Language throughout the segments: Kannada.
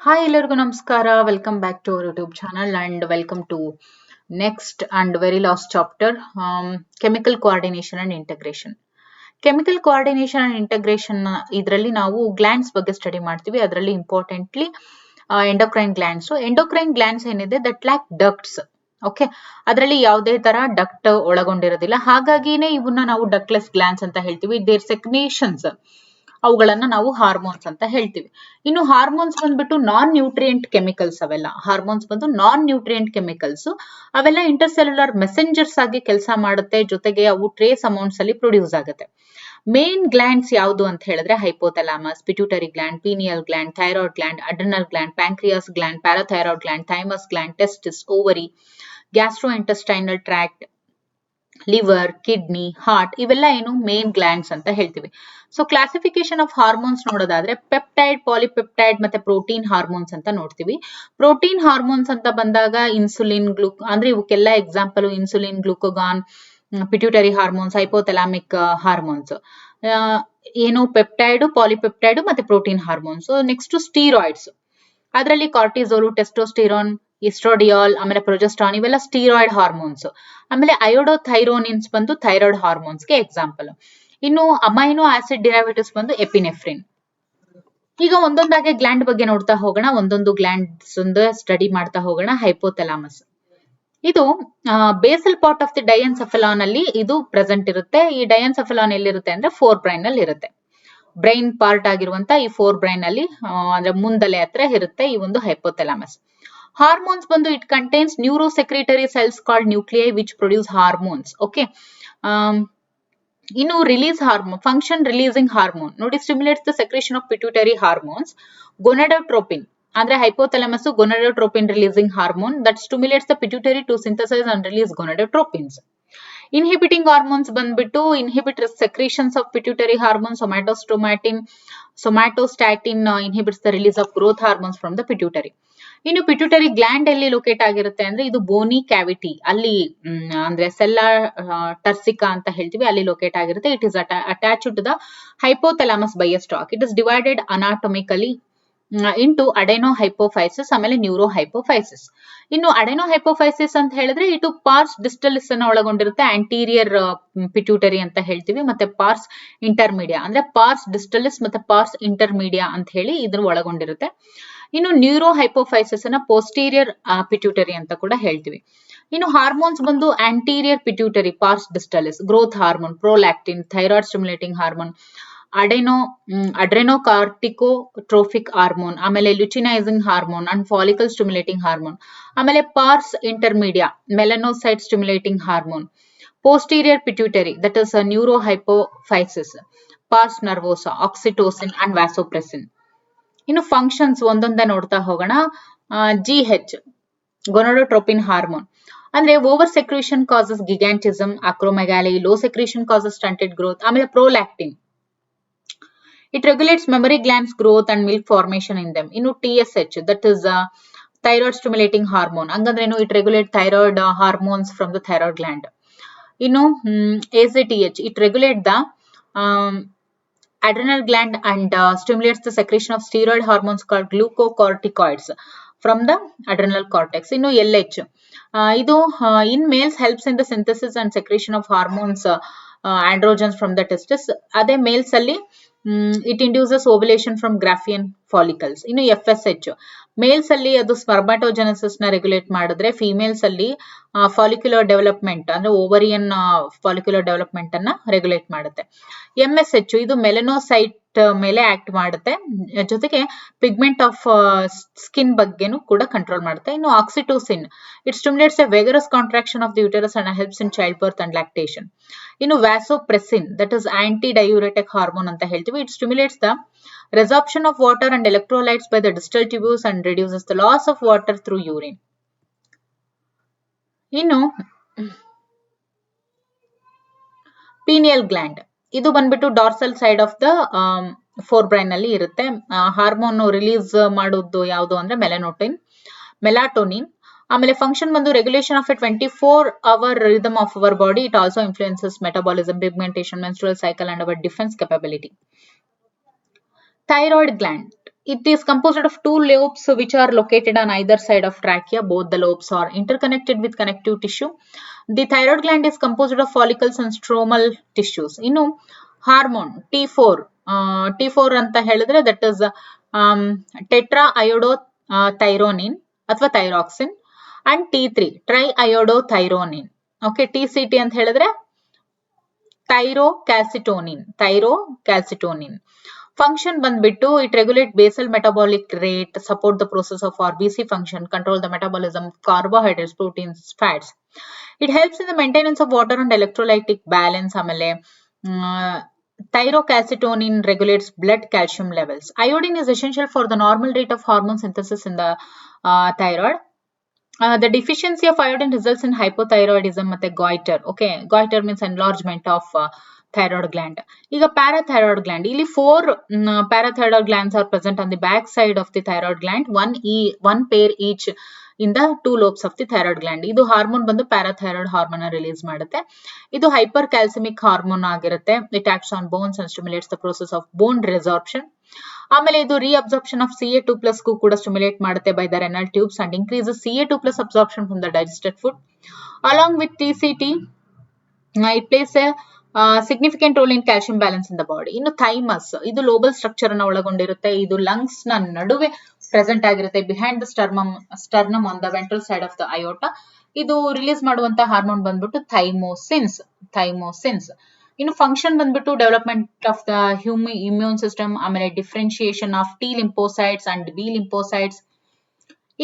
Hi, ಎಲ್ಲರಿಗೂ ನಮಸ್ಕಾರ. Welcome back to our YouTube channel and welcome to next and very last chapter, chemical coordination and integration. Chemical coordination and integration ಇದರಲ್ಲಿ ನಾವು ಗ್ಲ್ಯಾಂಡ್ಸ್ ಬಗ್ಗೆ ಸ್ಟಡಿ ಮಾಡ್ತೀವಿ. ಅದರಲ್ಲಿ ಇಂಪಾರ್ಟೆಂಟ್ಲಿ ಎಂಡೋಕ್ರೈನ್ ಗ್ಲ್ಯಾಂಡ್ಸ್ ಏನಿದೆ ದಟ್ ಲ್ಯಾಕ್ ಡಕ್ಟ್ಸ್. ಓಕೆ, ಅದರಲ್ಲಿ ಯಾವುದೇ ತರ ಡಕ್ಟ್ ಒಳಗೊಂಡಿರೋದಿಲ್ಲ, ಹಾಗಾಗಿನೇ ಇವನ್ನ ನಾವು ಡಕ್ಟ್ಲೆಸ್ ಗ್ಲ್ಯಾಂಡ್ಸ್ ಅಂತ ಹೇಳ್ತೀವಿ. ದೇರ್ ಸೆಕ್ರೇಷನ್ಸ್ ಅವುಗಳನ್ನ ನಾವು ಹಾರ್ಮೋನ್ಸ್ ಅಂತ ಹೇಳ್ತೀವಿ. ಇನ್ನು ಹಾರ್ಮೋನ್ಸ್ ಬಂದ್ಬಿಟ್ಟು ನಾನ್ ನ್ಯೂಟ್ರಿಯೆಂಟ್ ಕೆಮಿಕಲ್ಸ್. ಹಾರ್ಮೋನ್ಸ್ ಬಂದು ನಾನ್ ನ್ಯೂಟ್ರಿಯೆಂಟ್ ಕೆಮಿಕಲ್ಸ್. ಅವೆಲ್ಲ ಇಂಟರ್ಸೆಲ್ಯುಲರ್ ಮೆಸೆಂಜರ್ಸ್ ಆಗಿ ಕೆಲಸ ಮಾಡುತ್ತೆ, ಜೊತೆಗೆ ಅವು ಟ್ರೇಸ್ ಅಮೌಂಟ್ಸ್ ಅಲ್ಲಿ ಪ್ರೊಡ್ಯೂಸ್ ಆಗುತ್ತೆ. ಮೇನ್ ಗ್ಲ್ಯಾಂಡ್ಸ್ ಯಾವುದು ಅಂತ ಹೇಳಿದ್ರೆ hypothalamus, pituitary gland, pineal gland, thyroid gland, adrenal gland, pancreas gland, parathyroid gland, thymus gland, testis, ovary, gastrointestinal tract, liver, kidney, heart, ಇವೆಲ್ಲ ಏನು ಮೇನ್ ಗ್ಲ್ಯಾಂಡ್ಸ್ ಅಂತ ಹೇಳ್ತೀವಿ. ಸೊ ಕ್ಲಾಸಿಫಿಕೇಶನ್ ಆಫ್ ಹಾರ್ಮೋನ್ಸ್ ನೋಡೋದಾದ್ರೆ ಪೆಪ್ಟೈಡ್, ಪಾಲಿಪೆಪ್ಟೈಡ್ ಮತ್ತೆ ಪ್ರೋಟೀನ್ ಹಾರ್ಮೋನ್ಸ್ ಅಂತ ನೋಡ್ತೀವಿ. ಪ್ರೋಟೀನ್ ಹಾರ್ಮೋನ್ಸ್ ಅಂತ ಬಂದಾಗ ಇನ್ಸುಲಿನ್, ಅಂದ್ರೆ ಇವಕ್ಕೆಲ್ಲ example insulin, glucagon, pituitary hormones, hypothalamic hormones. ಏನು ಪೆಪ್ಟೈಡ್, ಪಾಲಿಪೆಪ್ಟೈಡ್ ಮತ್ತೆ ಪ್ರೋಟೀನ್ ಹಾರ್ಮೋನ್ಸ್. ನೆಕ್ಸ್ಟ್ ಸ್ಟೀರಾಯ್ಡ್ಸ್, ಅದರಲ್ಲಿ ಕಾರ್ಟಿಸೋಲ್, ಟೆಸ್ಟೋಸ್ಟಿರಾನ್, ಇಸ್ಟ್ರೋಡಿಯಾಲ್, ಆಮೇಲೆ ಪ್ರೊಜೆಸ್ಟ್ರಾನ್, ಇವೆಲ್ಲ ಸ್ಟೀರಾಯ್ಡ್ ಹಾರ್ಮೋನ್ಸ್. ಆಮೇಲೆ ಅಯೋಡೋಥೈರೋನಿನ್ಸ್ ಬಂದು ಥೈರಾಯ್ಡ್ ಹಾರ್ಮೋನ್ಸ್ಗೆ ಎಕ್ಸಾಂಪಲ್. ಇನ್ನು ಅಮೈನೋ ಆಸಿಡ್ ಡಿರೈವೇಟಿವ್ಸ್ ಬಂದು ಎಪಿನೆಫ್ರಿನ್. ಈಗ ಒಂದೊಂದಾಗಿ ಗ್ಲ್ಯಾಂಡ್ ಬಗ್ಗೆ ನೋಡ್ತಾ ಹೋಗೋಣ, ಒಂದೊಂದು ಗ್ಲ್ಯಾಂಡ್ಸ್ ಸ್ಟಡಿ ಮಾಡ್ತಾ ಹೋಗೋಣ. ಹೈಪೋಥಾಲಮಸ್ ಇದು ಬೇಸಲ್ ಪಾರ್ಟ್ ಆಫ್ ದಿ ಡೈಎನ್ಸೆಫಲಾನ್ ಅಲ್ಲಿ ಇದು ಪ್ರೆಸೆಂಟ್ ಇರುತ್ತೆ. ಈ ಡೈಎನ್ಸೆಫಲಾನ್ ಎಲ್ಲಿರುತ್ತೆ ಅಂದ್ರೆ 4 ಬ್ರೈನ್ ಅಲ್ಲಿ ಇರುತ್ತೆ. ಬ್ರೈನ್ ಪಾರ್ಟ್ ಆಗಿರುವಂತ ಈ 4 ಬ್ರೈನ್ ಅಲ್ಲಿ ಅಂದ್ರೆ ಮುಂದಲೆ ಹತ್ರ ಇರುತ್ತೆ ಈ ಒಂದು ಹೈಪೋಥಾಲಮಸ್. ಹಾರ್ಮೋನ್ಸ್ ಬಂದು it contains neurosecretory cells called nuclei which produce hormones. Okay, ಇನ್ನು release hormone, function releasing hormone ನೋಡಿ, stimulates the secretion of pituitary hormones. Gonadotropin ಅಂದ್ರೆ hypothalamus gonadotropin releasing hormone that stimulates the pituitary to synthesise and release gonadotropins. Inhibiting hormones ಬಂದ್ಬಿಟ್ಟು inhibit secretions of pituitary hormone. Somatostatin inhibits the release of growth hormones from the pituitary. ಇನ್ನು ಪಿಟ್ಯೂಟರಿ ಗ್ಲ್ಯಾಂಡ್ ಎಲ್ಲಿ ಲೊಕೇಟ್ ಆಗಿರುತ್ತೆ ಅಂದ್ರೆ ಇದು ಬೋನಿ ಕ್ಯಾವಿಟಿ ಅಲ್ಲಿ, ಅಂದ್ರೆ ಸೆಲ್ಲಾ ಟರ್ಸಿಕಾ ಅಂತ ಹೇಳ್ತೀವಿ, ಅಲ್ಲಿ ಲೊಕೇಟ್ ಆಗಿರುತ್ತೆ. It is attached to the hypothalamus by a stalk. It is divided anatomically into adenohypophysis ಆಮೇಲೆ ನ್ಯೂರೋ ಹೈಪೋಫೈಸಿಸ್. ಇನ್ನು ಅಡೆನೋ ಹೈಪೋಫೈಸಿಸ್ ಅಂತ ಹೇಳಿದ್ರೆ ಇದು ಪಾರ್ಸ್ ಡಿಸ್ಟಲಿಸ್ ಅನ್ನ ಒಳಗೊಂಡಿರುತ್ತೆ, ಆಂಟೀರಿಯರ್ ಪಿಟ್ಯೂಟರಿ ಅಂತ ಹೇಳ್ತೀವಿ, ಮತ್ತೆ ಪಾರ್ಸ್ ಇಂಟರ್ಮೀಡಿಯಾ ಅಂದ್ರೆ ಪಾರ್ಸ್ ಡಿಸ್ಟಲಿಸ್ ಮತ್ತೆ ಪಾರ್ಸ್ ಇಂಟರ್ಮೀಡಿಯಾ ಅಂತ ಹೇಳಿ ಇದ್ರ ಒಳಗೊಂಡಿರುತ್ತೆ. ಇನ್ನು ನ್ಯೂರೋ ಹೈಪೋಫೈಸಿಸ್ ಅನ್ನ ಪೋಸ್ಟೀರಿಯರ್ ಪಿಟ್ಯೂಟರಿ ಅಂತ ಕೂಡ ಹೇಳ್ತೀವಿ. ಇನ್ನು ಹಾರ್ಮೋನ್ಸ್ ಬಂದು anterior pituitary, pars distalis, growth hormone, prolactin, thyroid stimulating hormone, adrenocorticotrophic hormone, ಆಮೇಲೆ luteinising hormone and follicle stimulating hormone, ಆಮೇಲೆ pars intermedia, melanocyte stimulating hormone, posterior pituitary that is neurohypophysis, pars nervosa, oxytocin and vasopressin. ಇನ್ನು ಫಂಕ್ಷನ್ಸ್ ಒಂದೊಂದೇ ನೋಡ್ತಾ ಹೋಗೋಣ. GH ಗೊನಾಡೋಟ್ರೋಪಿನ್ ಹಾರ್ಮೋನ್ ಅಂದ್ರೆ over secretion causes gigantism, acromegaly. Low secretion causes stunted growth. ಆಮೇಲೆ prolactin it regulates mammary glands growth and milk formation in them. ಇನ್ನು TSH that is thyroid stimulating hormone, ಹಂಗಂದ್ರೆ it regulate thyroid hormones from the thyroid gland. ಇನ್ನು ACTH it regulate the adrenal gland and stimulates the secretion of steroid hormones called glucocorticoids from the adrenal cortex. ಇನ್ನು LH ಇದು in males helps in the synthesis and secretion of hormones, androgens from the testes. ಅದೇ ಮೇಲ್ಸ್ ಅಲ್ಲಿ it induces ovulation from Graafian follicles. ಇನ್ನು FSH ಮೇಲ್ಸ್ ಅಲ್ಲಿ ಅದು ಸ್ಪರ್ಮಾಟೋಜೆನೆಸಿಸ್ ನ ರೆಗ್ಯುಲೇಟ್ ಮಾಡಿದ್ರೆ, ಫಿಮೇಲ್ಸ್ ಅಲ್ಲಿ ಫಾಲಿಕ್ಯುಲರ್ ಡೆವಲಪ್ಮೆಂಟ್ ಅಂದ್ರೆ ಓವರಿಯನ್ ಫಾಲಿಕ್ಯುಲರ್ ಡೆವಲಪ್ಮೆಂಟ್ ಅನ್ನ ರೆಗ್ಯುಲೇಟ್ ಮಾಡುತ್ತೆ. MSH ಇದು ಮೆಲನೋಸೈಟ್ ಮೇಲೆ ಆಕ್ಟ್ ಮಾಡುತ್ತೆ, ಜೊತೆಗೆ ಪಿಗ್ಮೆಂಟ್ ಆಫ್ ಸ್ಕಿನ್ ಬಗ್ಗೆನೂ ಕೂಡ ಕಂಟ್ರೋಲ್ ಮಾಡುತ್ತೆ. ಇನ್ನು oxytocin it stimulates a vigorous contraction of the uterus and helps in childbirth and lactation. ಇನ್ನು vasopressin that is antidiuretic hormone ಅಂತ ಹೇಳ್ತೀವಿ. It stimulates the resorption of water and electrolytes by the distal tubules and reduces the loss of water through urine. ಇನ್ನು ಪೀನಿಯಲ್ ಗ್ಲ್ಯಾಂಡ್ ಇದು ಬಂದ್ಬಿಟ್ಟು dorsal side of the 4 brain ಅಲ್ಲಿ ಇರುತ್ತೆ. ಹಾರ್ಮೋನ್ ರಿಲೀಸ್ ಮಾಡೋದು ಯಾವುದು ಅಂದ್ರೆ ಮೆಲಾಟೋನಿನ್. ಆಮೇಲೆ ಫಂಕ್ಷನ್ ಬಂದು regulation of A 24-hour rhythm of our body. It also influences metabolism, pigmentation, menstrual cycle and our defense capability. Thyroid gland It is composed of two lobes which are located on either side of trachea. Both the lobes are interconnected with connective tissue. The thyroid gland is composed of follicles and stromal tissues. ಇನ್ನು ಹಾರ್ಮೋನ್ T4 ಅಂತ ಹೇಳಿದ್ರೆ that is tetraiodothyronine ಅಥವಾ thyroxine and T3 triiodothyronine. Okay, TCT ಅಂತ ಹೇಳಿದ್ರೆ ಥೈರೋಕ್ಯಾಸಿಟೋನಿನ್. Function ಬಂದ್ಬಿಟ್ಟು it regulate basal metabolic rate, support the process of RBC function, control the metabolism of carbohydrates, proteins, fats. It helps in the maintenance of water and electrolytic balance. ಆಮೇಲೆ thyrocalcitonin regulates blood calcium levels. Iodine is essential for the normal rate of hormone synthesis in the thyroid. The deficiency of iodine results in hypothyroidism ಮತ್ತೆ goiter. Okay, goiter means enlargement of thyroid gland. ಈಗ parathyroid gland, ಇಲ್ಲಿ 4 parathyroid glands are present on the back side of the thyroid gland, one pair each in the two lobes of the thyroid gland. ಇದು ಹಾರ್ಮೋನ್ ಬಂದು parathyroid ಹಾರ್ಮೋನ್ ರಿಲೀಸ್ ಮಾಡುತ್ತೆ. ಇದು hypercalcemic ಹಾರ್ಮೋನ್ ಆಗಿರುತ್ತೆ. It acts on bones and stimulates the process of bone resorption. ಆಮೇಲೆ ಇದು reabsorption of Ca2+ ಗೂ ಕೂಡ ಸ್ಟಿಮ್ಯುಲೇಟ್ ಮಾಡುತ್ತೆ by the renal tubes and increases Ca2+ absorption from the digested food. Along with TCT, it plays a significant role in calcium balance in the body. ಇನ್ನು ಥೈಮಸ್, ಇದು ಲೋಬಲ್ ಸ್ಟ್ರಕ್ಚರ್ ಅನ್ನು ಒಳಗೊಂಡಿರುತ್ತೆ. ಇದು ಲಂಗ್ಸ್ ನ ನಡುವೆ ಪ್ರೆಸೆಂಟ್ ಆಗಿರುತ್ತೆ, behind the sternum on the ventral side of the aorta. ಇದು ರಿಲೀಸ್ ಮಾಡುವಂತ ಹಾರ್ಮೋನ್ ಬಂದ್ಬಿಟ್ಟು ಥೈಮೋಸಿನ್ಸ್. ಇನ್ನು ಫಂಕ್ಷನ್ ಬಂದ್ಬಿಟ್ಟು development of the immune system, ಆಮೇಲೆ differentiation of T lymphocytes and B lymphocytes.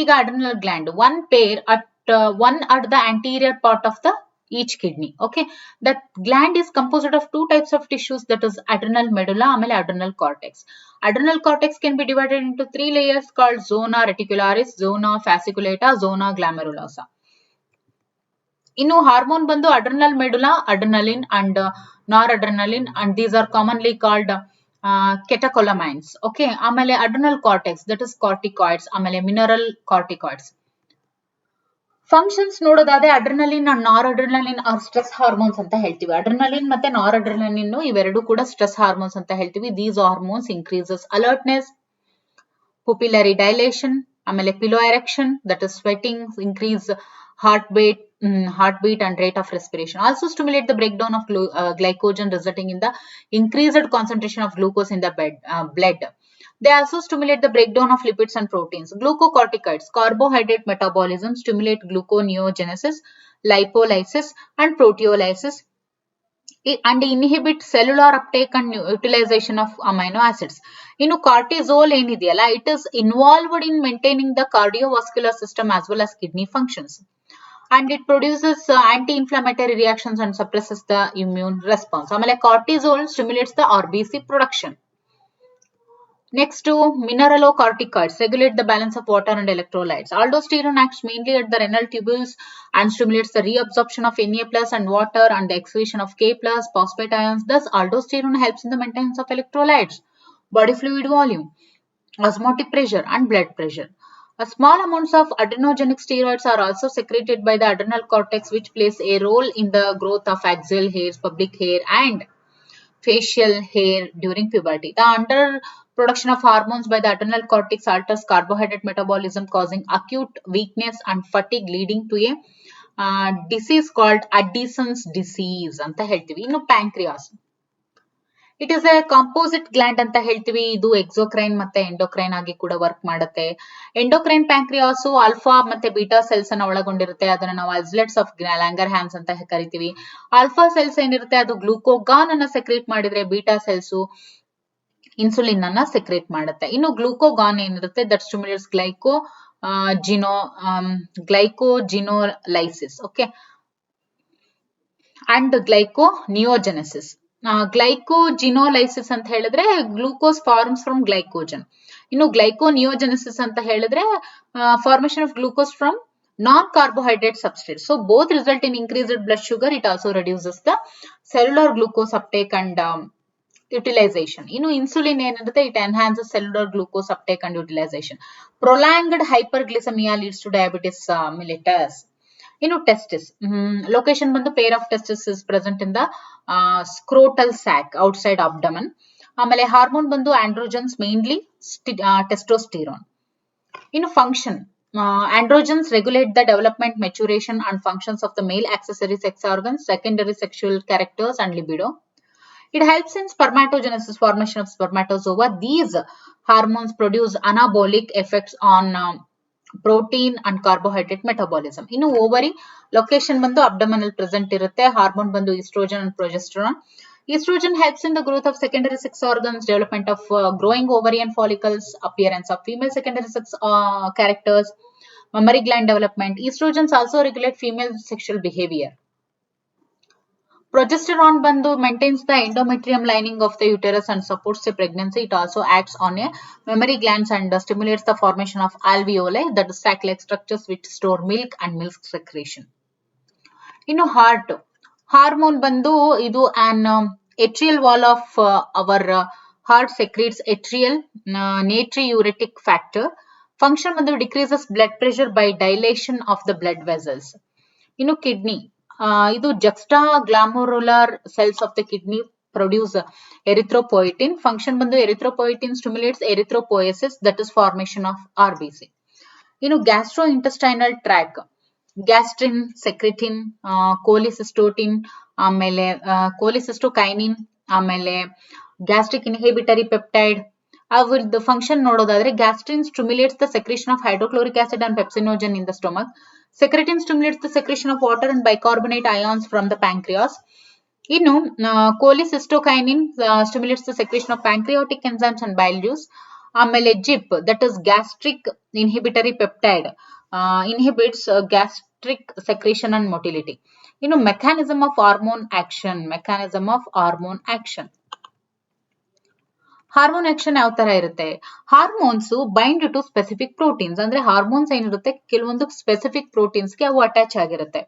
ಈಗ adrenal gland, one at the anterior part of the each kidney. Okay, that gland is composed of two types of tissues, that is adrenal medulla ಆಮೇಲೆ adrenal cortex. Adrenal cortex can be divided into 3 layers called zona reticularis, zona fasciculata, zona glomerulosa. ಇನ್ನು ಹಾರ್ಮೋನ್ ಬಂದು adrenal medulla, adrenaline and noradrenaline, and these are commonly called catecholamines. Okay, ಆಮೇಲೆ adrenal cortex, that is corticoids, ಆಮೇಲೆ mineral corticoids. ಫಂಕ್ಷನ್ಸ್ ನೋಡೋದಾದ್ರೆ ಅಡ್ರಿನಲಿನ್ ಅಂಡ್ ನಾರ್ ಅಡ್ರಿನಲಿನ್ ಆರ್ ಸ್ಟ್ರೆಸ್ ಹಾರ್ಮೋನ್ಸ್ ಅಂತ ಹೇಳ್ತೀವಿ. ಅಡ್ರಿನಲಿನ್ ಮತ್ತೆ ನಾರ್ ಅಡ್ರಿನಲಿನ್ ಇವೆರಡು ಕೂಡ ಸ್ಟ್ರೆಸ್ ಹಾರ್ಮೋನ್ಸ್ ಅಂತ ಹೇಳ್ತೀವಿ. These hormones increases alertness, pupillary dilation, ಆಮೇಲೆ piloerection, that is sweating, increase heart beat and rate of respiration. Also stimulate the breakdown of glycogen, resulting in the increased concentration of glucose in the blood. They also stimulate the breakdown of lipids and proteins. Glucocorticoids, carbohydrate metabolism, stimulate gluconeogenesis, lipolysis and proteolysis, and inhibit cellular uptake and utilization of amino acids. ಇನ್ನು ಕಾರ್ಟಿಸೋಲ್ ಏನಿದೆಯಲ್ಲ, it is involved in maintaining the cardiovascular system as well as kidney functions. And it produces anti-inflammatory reactions and suppresses the immune response. ಆಮೇಲೆ cortisol stimulates the RBC production. Next to mineralocorticoids, regulate the balance of water and electrolytes. Aldosterone acts mainly at the renal tubules and stimulates the reabsorption of Na+ and water and the excretion of K+, phosphate ions. Thus, aldosterone helps in the maintenance of electrolytes, body fluid volume, osmotic pressure and blood pressure. A small amounts of adrenogenic steroids are also secreted by the adrenal cortex, which plays a role in the growth of axial hairs, pubic hair and facial hair during puberty. The underproduction of hormones by the adrenal cortex alters carbohydrate metabolism, causing acute weakness and fatigue, leading to a disease called Addison's disease ಅಂತ ಹೇಳ್ತೀವಿ. ಇನ್ನು pancreas, it is A composite gland ಅಂತ ಹೇಳ್ತೀವಿ. ಇದು ಎಕ್ಸೋಕ್ರೈನ್ ಮತ್ತೆ ಎಂಡೋಕ್ರೈನ್ ಆಗಿ ಕೂಡ ವರ್ಕ್ ಮಾಡುತ್ತೆ. ಎಂಡೋಕ್ರೈನ್ ಪ್ಯಾಂಕ್ರಿಯಾಸ್ ಆಲ್ಫಾ ಮತ್ತೆ ಬೀಟಾ ಸೆಲ್ಸ್ ಅನ್ನ ಒಳಗೊಂಡಿರುತ್ತೆ. ಅದನ್ನ ನಾವು ಐಸ್ಲೆಟ್ಸ್ ಆಫ್ ಲ್ಯಾಂಗರ್ಹ್ಯಾನ್ಸ್ ಅಂತ ಕರಿತೀವಿ. ಆಲ್ಫಾ ಸೆಲ್ಸ್ ಏನಿರುತ್ತೆ ಅದು ಗ್ಲೂಕೋಗಾನ್ ಅನ್ನ ಸೆಕ್ರೇಟ್ ಮಾಡಿದ್ರೆ, ಬೀಟಾ ಸೆಲ್ಸ್ ಇನ್ಸುಲಿನ್ ಅನ್ನ ಸೆಕ್ರೇಟ್ ಮಾಡುತ್ತೆ. ಇನ್ನು ಗ್ಲೂಕೋಗಾನ್ ಏನಿರುತ್ತೆ ದಟ್ ಸ್ಟಿಮ್ಯುಲೇಟ್ಸ್ ಗ್ಲೈಕೋಜಿನೋಲೈಸಿಸ್, ಓಕೆ, ಅಂಡ್ ಗ್ಲೈಕೋನಿಯೋಜೆನೆಸಿಸ್. ಗ್ಲೈಕೋಜಿನೋಲೈಸಿಸ್ ಅಂತ ಹೇಳಿದ್ರೆ ಗ್ಲೂಕೋಸ್ ಫಾರ್ಮ್ಸ್ ಫ್ರಮ್ ಗ್ಲೈಕೋಜನ್. ಇನ್ನು ಗ್ಲೈಕೋನಿಯೋಜೆನೆಸಿಸ್ ಅಂತ ಹೇಳಿದ್ರೆ formation of glucose from non carbohydrate substrate. So both result in increased blood sugar. It also reduces the cellular glucose uptake and utilisation. ಇನ್ನು ಇನ್ಸುಲಿನ್ ಏನಿರುತ್ತೆ it enhances cellular glucose uptake and utilisation. Prolonged hyperglycaemia leads to diabetes mellitus. ಇನ್ನು ಟೆಸ್ಟಿಸ್, ಲೊಕೇಶನ್ ಬಂದು pair of testis is present in the scrotal sac outside abdomen. ಆಮೇಲೆ ಹಾರ್ಮೋನ್ ಬಂದು ಆಂಡ್ರೋಜನ್ಸ್ ಮೇನ್ಲಿ ಟೆಸ್ಟೋಸ್ಟಿರಾನ್. ಇನ್ನು function, androgens regulate the development, maturation and functions of the male accessory sex organs, secondary sexual characters and libido. It helps in spermatogenesis, formation of spermatozoa. These hormones produce anabolic effects on protein and carbohydrate metabolism. ಇನ್ನು ಓವರಿ ಲೊಕೇಶನ್ ಬಂದು ಅಬ್ಡಮನಲ್ ಪ್ರೆಸೆಂಟ್ ಇರುತ್ತೆ. ಹಾರ್ಮೋನ್ ಬಂದು oestrogen and progesterone. Estrogen helps in the growth of secondary sex organs, development of growing ovarian follicles, appearance of female secondary sex characters, mammary gland development. Estrogens also regulate female sexual behavior. Progesterone bandu maintains the endometrium lining of the uterus and supports the pregnancy. It also acts on a mammary glands and stimulates the formation of alveoli, that is sac-like structures which store milk and milk secretion. Innu heart, hormone ಬಂದು ಇದು an atrial wall of our heart secretes atrial natriuretic factor. Function ಬಂದು decreases blood pressure by dilation of the blood vessels. ಇನ್ನು ಕಿಡ್ನಿ, ಇದು juxtaglomerular cells of the kidney produce erythropoietin. Function ಬಂದು erythropoietin stimulates erythropoiesis, that is formation of RBC. ಇನ್ನು gastrointestinal tract, gastrin, secretin, cholecystokinin, ಆಮೇಲೆ ಕೋಲಿಸಿಸ್ಟೋಕೈನಿನ್, ಆಮೇಲೆ ಗ್ಯಾಸ್ಟ್ರಿಕ್ ಇನ್ಹಿಬಿಟರಿ ಪೆಪ್ಟೈಡ್. ಅವ್ರದ್ದು ಫಂಕ್ಷನ್ ನೋಡೋದಾದ್ರೆ gastrin stimulates the secretion of hydrochloric acid and pepsinogen in the stomach. Secretin stimulates the secretion of water and bicarbonate ions from the pancreas. ಇನ್ನು cholecystokinin stimulates the secretion of pancreatic enzymes and bile juice. ಆಮೇಲೆ GIP, that is gastric inhibitory peptide, inhibits gastric secretion and motility. Mechanism of hormone action. Hormone action ಯಾವ ತರ ಇರುತ್ತೆ? Hormones bind to specific proteins, ಅಂದ್ರೆ ಹಾರ್ಮೋನ್ಸ್ ಏನಿರುತ್ತೆ ಕೆಲವೊಂದು ಸ್ಪೆಸಿಫಿಕ್ ಪ್ರೋಟೀನ್ಸ್ಗೆ ಅವು ಅಟ್ಯಾಚ್ ಆಗಿರುತ್ತೆ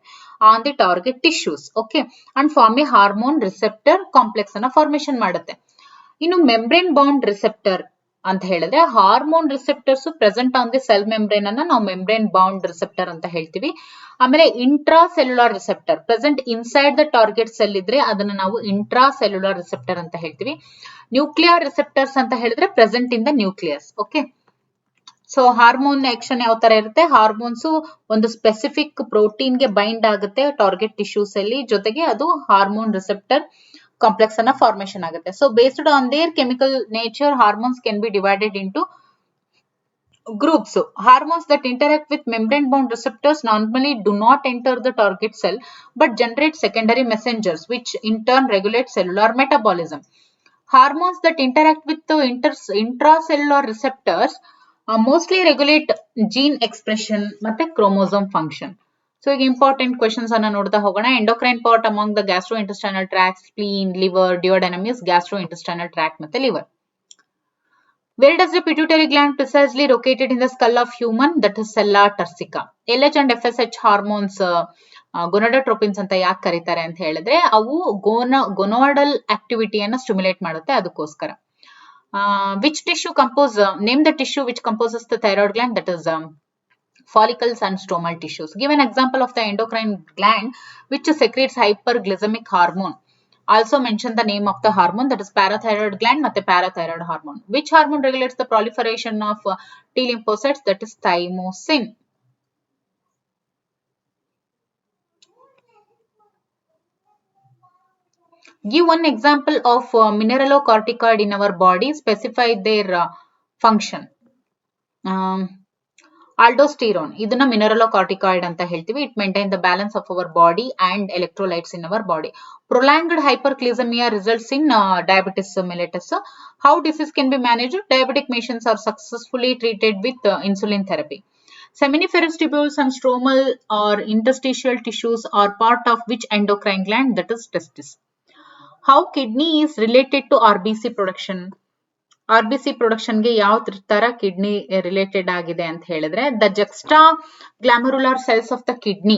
on the target tissues. Okay, and form a hormone receptor complex ಅನ್ನ ಫಾರ್ಮೇಶನ್ ಮಾಡುತ್ತೆ. ಇನ್ನು ಮೆಂಬ್ರೇನ್ ಬೌಂಡ್ ರಿಸೆಪ್ಟರ್ ಅಂತ ಹೇಳಿದ್ರೆ hormone receptors present on the cell membrane ಅನ್ನ ನಾವು ಮೆಂಬ್ರೇನ್ ಬೌಂಡ್ ರಿಸೆಪ್ಟರ್ ಅಂತ ಹೇಳ್ತೀವಿ. ಆಮೇಲೆ intracellular receptor present inside the target cell ಇದ್ರೆ ಅದನ್ನ ನಾವು ಇಂಟ್ರಾ ಸೆಲ್ಯುಲರ್ ರಿಸೆಪ್ಟರ್ ಅಂತ ಹೇಳ್ತೀವಿ. ನ್ಯೂಕ್ಲಿಯರ್ ರಿಸೆಪ್ಟರ್ಸ್ ಅಂತ ಹೇಳಿದ್ರೆ present in the nucleus. Okay, so hormone action ಯಾವ ತರ ಇರುತ್ತೆ? ಹಾರ್ಮೋನ್ಸ್ ಒಂದು ಸ್ಪೆಸಿಫಿಕ್ ಪ್ರೋಟೀನ್ ಗೆ ಬೈಂಡ್ ಆಗುತ್ತೆ ಟಾರ್ಗೆಟ್ ಟಿಶ್ಯೂಸ್ ಅಲ್ಲಿ, ಜೊತೆಗೆ ಅದು ಹಾರ್ಮೋನ್ ರಿಸೆಪ್ಟರ್ ಕಾಂಪ್ಲೆಕ್ಸ್ ಅನ್ನ ಫಾರ್ಮೇಶನ್ ಆಗುತ್ತೆ. So based on there chemical nature hormones can be divided into groups. Hormones that interact with membrane bound receptors normally do not enter the target cell but generate secondary messengers which in turn regulate cellular metabolism. Hormones that interact with the intracellular receptors mostly regulate gene expression ಮತ್ತೆ chromosome function. So ಈಗ ಇಂಪಾರ್ಟೆಂಟ್ ಕ್ವೆಶನ್ಸ್ ಅನ್ನ ನೋಡ್ತಾ ಹೋಗೋಣ. Endocrine part among the gastrointestinal tract, spleen, liver, duodenum is gastrointestinal tract ಮತ್ತೆ liver. Where does the pituitary gland precisely located in the skull of human? That is sella turcica. LH and FSH hormones gonadotropins ಅಂತ ಯಾಕೆ ಕರೀತಾರೆ ಅಂತ ಹೇಳಿದ್ರೆ ಅವು gonadal activityಯನ್ನು ಸ್ಟಿಮ್ಯುಲೇಟ್ ಮಾಡುತ್ತೆ, ಅದಕ್ಕೋಸ್ಕರ. Which tissue name the tissue which composes the thyroid gland? That is follicles and stromal tissues. Give an example of the endocrine gland which secretes hyperglycemic hormone. Also mention the name of the hormone, that is parathyroid gland ಮತ್ತೆ parathyroid hormone. Which hormone regulates the proliferation of T lymphocytes? That is thymosin. Give one example of mineralocorticoid in our body. Specify their function. Aldosterone, ಇದನ್ನ mineralocorticoid ಅಂತ ಹೇಳ್ತೀವಿ. It maintains the balance of our body and electrolytes in our body. Prolonged hyperglycemia results in diabetes mellitus. How disease can be managed? Diabetic patients are successfully treated with insulin therapy. Seminiferous tubules and stromal or interstitial tissues are part of which endocrine gland? That is testis. How kidney is related to RBC production? RBC production ಗೆ ಯಾವ ತರ ಕಿಡ್ನಿ ರಿಲೇಟೆಡ್ ಆಗಿದೆ ಅಂತ ಹೇಳಿದ್ರೆ the juxtaglomerular cells of the kidney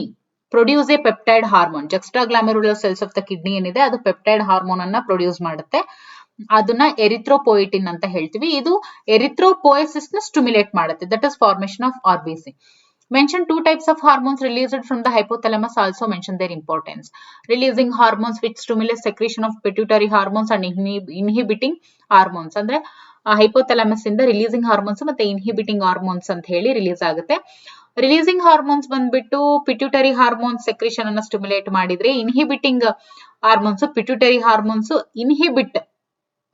produce a peptide hormone. Juxtaglomerular cells of the kidney ಏನಿದೆ ಅದು ಪೆಪ್ಟೈಡ್ ಹಾರ್ಮೋನ್ ಅನ್ನ ಪ್ರೊಡ್ಯೂಸ್ ಮಾಡುತ್ತೆ. ಅದನ್ನ ಎರಿಥ್ರೋಪೊಯಿಟಿನ್ ಅಂತ ಹೇಳ್ತೀವಿ. ಇದು ಎರಿಥ್ರೋಪೊಯಸಿಸ್ ನ ಸ್ಟಿಮ್ಯುಲೇಟ್ ಮಾಡುತ್ತೆ, that is formation of RBC. Mention two types of hormones released from the hypothalamus, also mention their importance. Releasing hormones which stimulate secretion of pituitary hormones and inhibiting hormones. ಅಂದ್ರೆ hypothalamus ಇಂದ releasing hormones ಮತ್ತೆ inhibiting hormones ಅಂತ ಹೇಳಿ ರಿಲೀಸ್ ಆಗುತ್ತೆ. ರಿಲೀಸಿಂಗ್ ಹಾರ್ಮೋನ್ಸ್ ಬಂದ್ಬಿಟ್ಟು ಪಿಟ್ಯೂಟರಿ ಹಾರ್ಮೋನ್ಸ್ ಸೆಕ್ರೇಷನ್ ಅನ್ನ ಸ್ಟಿಮ್ಯುಲೇಟ್ ಮಾಡಿದ್ರೆ, ಇನ್ಹಿಬಿಟಿಂಗ್ ಹಾರ್ಮೋನ್ಸ್ ಪಿಟ್ಯೂಟರಿ ಹಾರ್ಮೋನ್ಸ್ ಇನ್ಹಿಬಿಟ್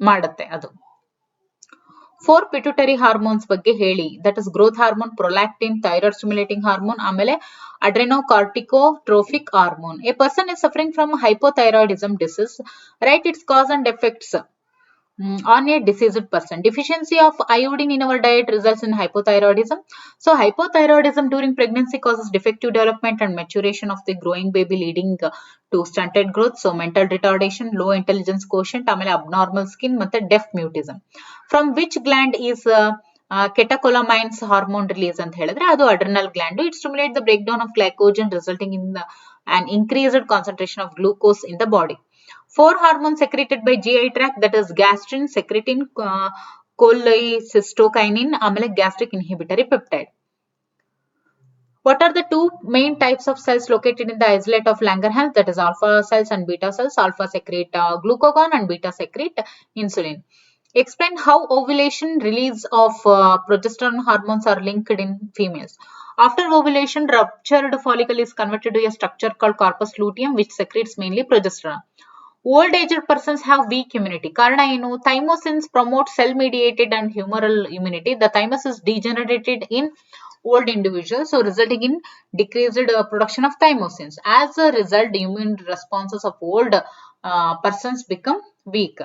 ಮಾಡುತ್ತೆ ಅದು. 4 ಪಿಟ್ಯೂಟರಿ ಹಾರ್ಮೋನ್ಸ್ ಬಗ್ಗೆ ಹೇಳಿ. That is growth hormone, prolactin, thyroid stimulating hormone, ಆಮೇಲೆ adrenocorticotropic hormone. A person is suffering from hypothyroidism disease. Write its cause and effects on a diseased person. Deficiency of iodine in our diet results in hypothyroidism. So hypothyroidism during pregnancy causes defective development and maturation of the growing baby, leading to stunted growth. So mental retardation, low intelligence quotient, ಆಮೇಲೆ abnormal skin ಮತ್ತೆ deaf mutism. From which gland is catecholamines hormone release ಅಂತ ಹೇಳಿದ್ರೆ ಅದು adrenal gland. It stimulates the breakdown of glycogen, resulting in an increased concentration of glucose in the body. 4 hormones secreted by GI tract, that is gastrin, secretin, cholecystokinin, ಆಮೇಲೆ gastric inhibitory peptide. What are the two main types of cells located in the isolate of Langerhans? That is alpha cells and beta cells. Alpha secrete glucagon and beta secrete insulin. Explain how ovulation, release of progesterone hormones are linked in females. After ovulation, ruptured follicle is converted to a structure called corpus luteum, which secretes mainly progesterone. Old aged persons have weak immunity. ಕಾರಣ ಏನು? Thymosins promote cell mediated and humoral immunity. The thymus is degenerated in old individuals, so resulting in decreased production of thymosins. As a result, the immune responses of old persons become weak.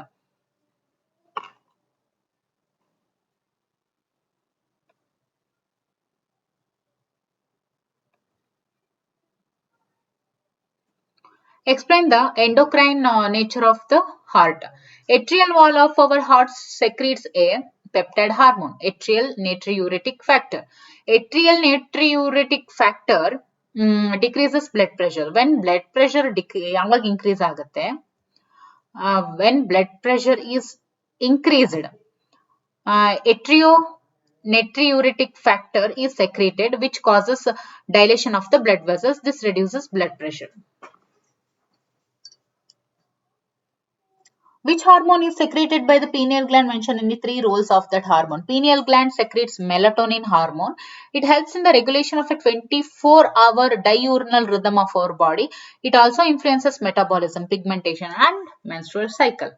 Explain the endocrine nature of the heart. Atrial wall of our heart secretes a peptide hormone, atrial natriuretic factor. Atrial natriuretic factor decreases blood pressure. When blood pressure ಯಾವಾಗ increase ಆಗುತ್ತೆ? When blood pressure is increased, natriuretic factor is secreted, which causes dilation of the blood vessels. This reduces blood pressure. Which hormone is secreted by the pineal gland? Mention any 3 roles of that hormone. Pineal gland secretes melatonin hormone. It helps in the regulation of a 24-hour diurnal rhythm of our body. It also influences metabolism, pigmentation, and menstrual cycle.